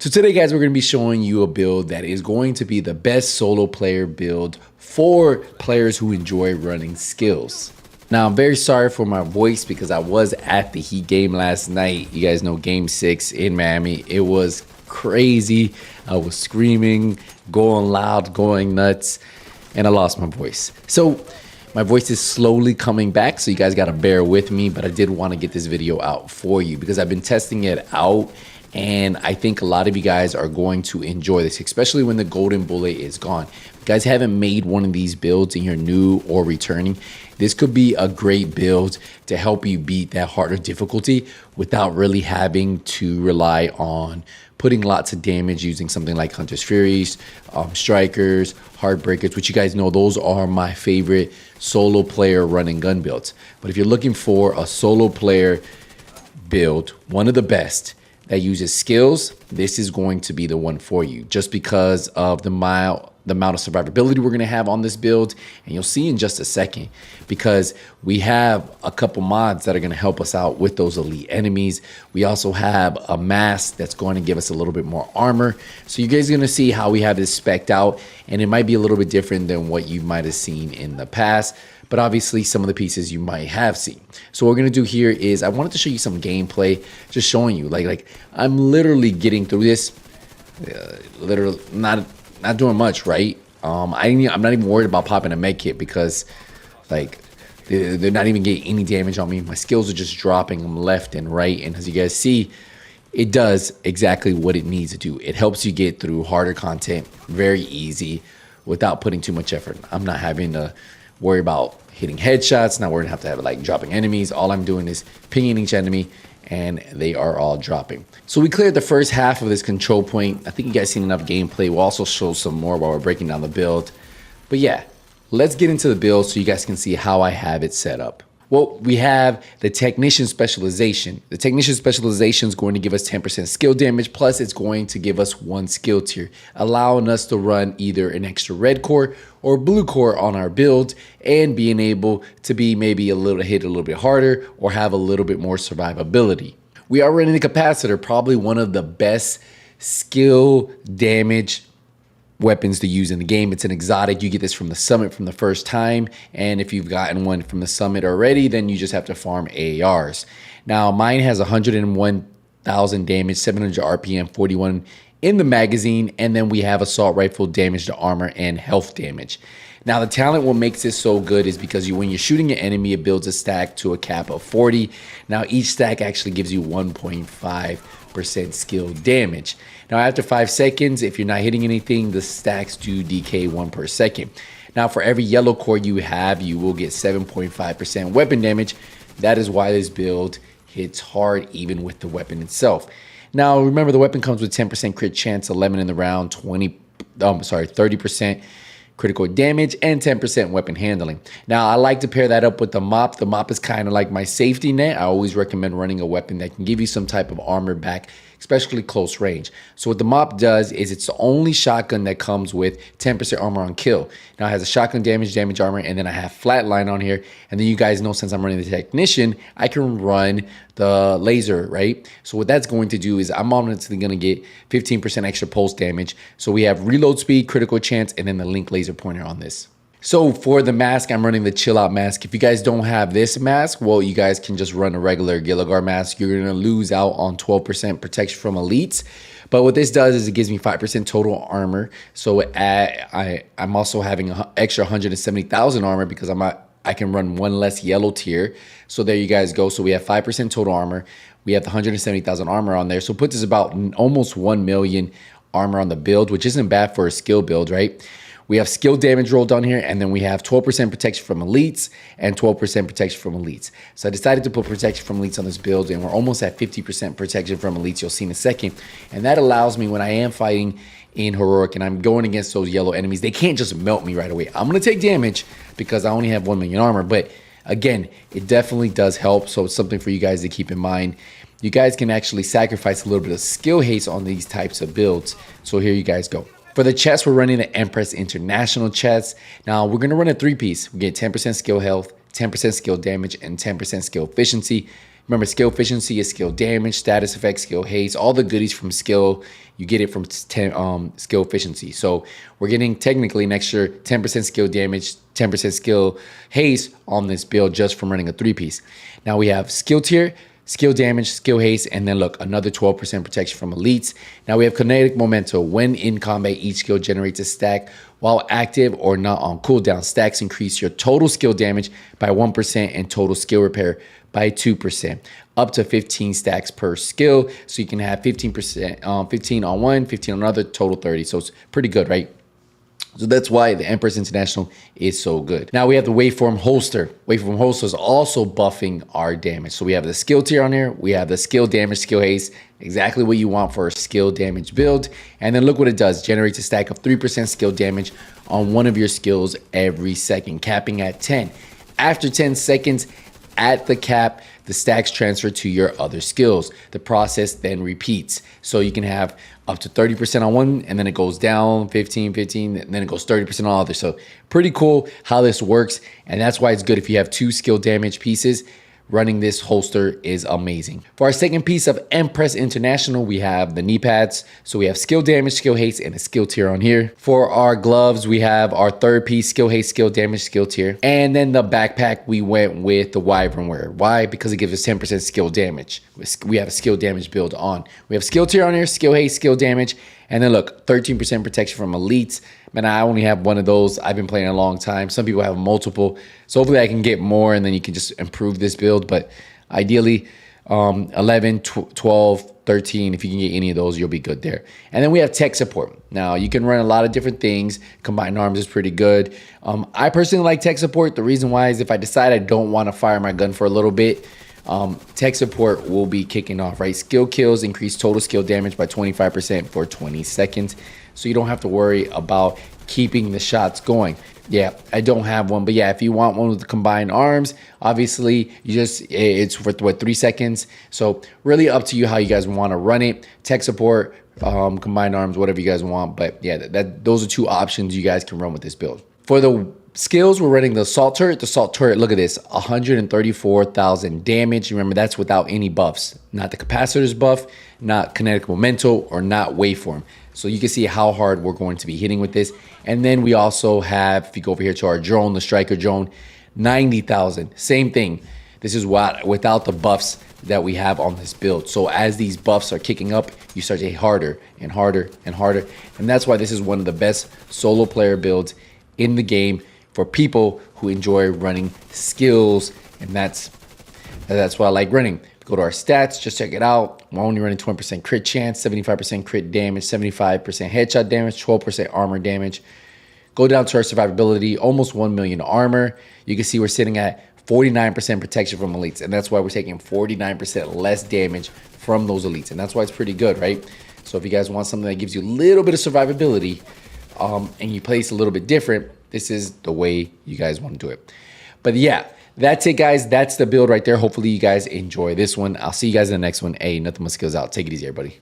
So today, guys, we're going to be showing you a build that is going to be the best solo player build for players who enjoy running skills. Now, I'm very sorry for my voice because I was at the Heat game last night. You guys know Game 6 in Miami. It was crazy. I was screaming, going loud, going nuts, and I lost my voice. So my voice is slowly coming back, so you guys got to bear with me, but I did want to get this video out for you because I've been testing it out. And I think a lot of you guys are going to enjoy this, especially when the golden bullet is gone. If you guys haven't made one of these builds and you're new or returning, this could be a great build to help you beat that harder difficulty without really having to rely on putting lots of damage using something like Hunter's Furies, Strikers, Heartbreakers, which you guys know those are my favorite solo player running gun builds. But if you're looking for a solo player build, one of the best, that uses skills, this is going to be the one for you just because of the amount of survivability we're going to have on this build. And you'll see in just a second because we have a couple mods that are going to help us out with those elite enemies. We also have a mask that's going to give us a little bit more armor. So you guys are going to see how we have this spec'd out, and it might be a little bit different than what you might have seen in the past, but obviously some of the pieces you might have seen. So what we're gonna do here is I wanted to show you some gameplay, just showing you like I'm literally getting through this, literally not doing much, right? I'm not even worried about popping a med kit because like they're not even getting any damage on me. My skills are just dropping them left and right, and as you guys see, it does exactly what it needs to do. It helps you get through harder content very easy without putting too much effort. I'm not having to worry about hitting headshots, not worried to have like dropping enemies. All I'm doing is pinging each enemy and they are all dropping. So we cleared the first half of this control point. I think you guys seen enough gameplay. We'll also show some more while we're breaking down the build. But yeah, let's get into the build so you guys can see how I have it set up. Well, we have the Technician Specialization. The Technician Specialization is going to give us 10% skill damage, plus it's going to give us 1 skill tier, allowing us to run either an extra red core or blue core on our build and being able to be maybe hit a little bit harder or have a little bit more survivability. We are running the Capacitor, probably one of the best skill damage weapons to use in the game. It's an exotic. You get this from the summit from the first time, and if you've gotten one from the summit already, then you just have to farm AARs. Now mine has 101,000 damage, 700 RPM, 41 in the magazine, and then we have assault rifle damage to armor and health damage. Now the talent, what makes this so good is because when you're shooting an enemy, it builds a stack to a cap of 40. Now each stack actually gives you 1.5% skill damage. Now after 5 seconds, if you're not hitting anything, the stacks do decay 1 per second. Now for every yellow core you have, you will get 7.5% weapon damage. That is why this build hits hard even with the weapon itself. Now remember, the weapon comes with 10% crit chance, 11 in the round, 30% critical damage, and 10% weapon handling. Now I like to pair that up with the mop. The mop is kind of like my safety net. I always recommend running a weapon that can give you some type of armor back, especially close range. So what the mop does is it's the only shotgun that comes with 10% armor on kill. Now it has a shotgun damage armor, and then I have flatline on here. And then you guys know, since I'm running the Technician, I can run the laser, right? So what that's going to do is I'm honestly going to get 15% extra pulse damage. So we have reload speed, critical chance, and then the link laser pointer on this. So for the mask, I'm running the Chill Out mask. If you guys don't have this mask, well, you guys can just run a regular Gilligar mask. You're going to lose out on 12% protection from elites. But what this does is it gives me 5% total armor. So I'm also having an extra 170,000 armor because I can run 1 less yellow tier. So there you guys go. So we have 5% total armor. We have the 170,000 armor on there. So it puts us about almost 1 million armor on the build, which isn't bad for a skill build, right? We have skill damage rolled down here, and then we have 12% protection from elites and 12% protection from elites. So I decided to put protection from elites on this build, and we're almost at 50% protection from elites. You'll see in a second. And that allows me, when I am fighting in heroic and I'm going against those yellow enemies, they can't just melt me right away. I'm going to take damage because I only have 1 million armor. But again, it definitely does help. So it's something for you guys to keep in mind. You guys can actually sacrifice a little bit of skill haste on these types of builds. So here you guys go. For the chest, we're running the Empress International chest. Now, we're going to run a 3-piece. We get 10% skill health, 10% skill damage, and 10% skill efficiency. Remember, skill efficiency is skill damage, status effect, skill haste, all the goodies from skill. You get it from skill efficiency. So we're getting technically an extra 10% skill damage, 10% skill haste on this build just from running a 3-piece. Now we have skill tier, skill damage, skill haste, and then look, another 12% protection from elites. Now we have kinetic momentum. When in combat, each skill generates a stack while active or not on cooldown. Stacks increase your total skill damage by 1% and total skill repair by 2%, up to 15 stacks per skill. So you can have 15%, 15 on one, 15 on another, total 30. So it's pretty good, right? So that's why the Empress International is so good. Now we have the Waveform Holster. Waveform Holster is also buffing our damage. So we have the skill tier on here. We have the skill damage, skill haste, exactly what you want for a skill damage build. And then look what it does. Generates a stack of 3% skill damage on one of your skills every second, capping at 10. After 10 seconds at the cap, the stacks transfer to your other skills. The process then repeats. So you can have up to 30% on one, and then it goes down 15, and then it goes 30% on others. So pretty cool how this works. And that's why it's good if you have 2 skill damage pieces. Running this holster is amazing. For our second piece of Empress International, we have the knee pads. So we have skill damage, skill haste, and a skill tier on here. For our gloves, we have our third piece, skill haste, skill damage, skill tier. And then the backpack, we went with the wyvern wear. Why? Because it gives us 10% skill damage. We have a skill damage build on. We have skill tier on here, skill haste, skill damage. And then look, 13% protection from elites. Man, I only have one of those. I've been playing a long time. Some people have multiple. So hopefully I can get more and then you can just improve this build. But ideally, 11, 12, 13, if you can get any of those, you'll be good there. And then we have tech support. Now, you can run a lot of different things. Combined arms is pretty good. I personally like tech support. The reason why is if I decide I don't want to fire my gun for a little bit, tech support will be kicking off, right? Skill kills increase total skill damage by 25% for 20 seconds. So you don't have to worry about keeping the shots going. Yeah, I don't have one, but yeah, if you want one with the combined arms, obviously it's for what, 3 seconds. So really up to you how you guys want to run it. Tech support, combined arms, whatever you guys want. But yeah, those are 2 options you guys can run with this build. For the skills, we're running the assault turret. The assault turret, look at this, 134,000 damage. Remember, that's without any buffs, not the capacitor's buff, not kinetic momentum, or not waveform. So you can see how hard we're going to be hitting with this. And then we also have, if you go over here to our drone, the striker drone, 90,000, same thing. This is what without the buffs that we have on this build. So as these buffs are kicking up, you start to hit harder and harder and harder. And that's why this is one of the best solo player builds in the game for people who enjoy running skills. And that's why I like running. Go to our stats, just check it out. We're only running 20% crit chance, 75% crit damage, 75% headshot damage, 12% armor damage. Go down to our survivability, almost 1 million armor. You can see we're sitting at 49% protection from elites. And that's why we're taking 49% less damage from those elites. And that's why it's pretty good, right? So if you guys want something that gives you a little bit of survivability and you play a little bit different, this is the way you guys want to do it. But yeah, that's it, guys. That's the build right there. Hopefully you guys enjoy this one. I'll see you guys in the next one. Hey, nothing but skills out. Take it easy, everybody.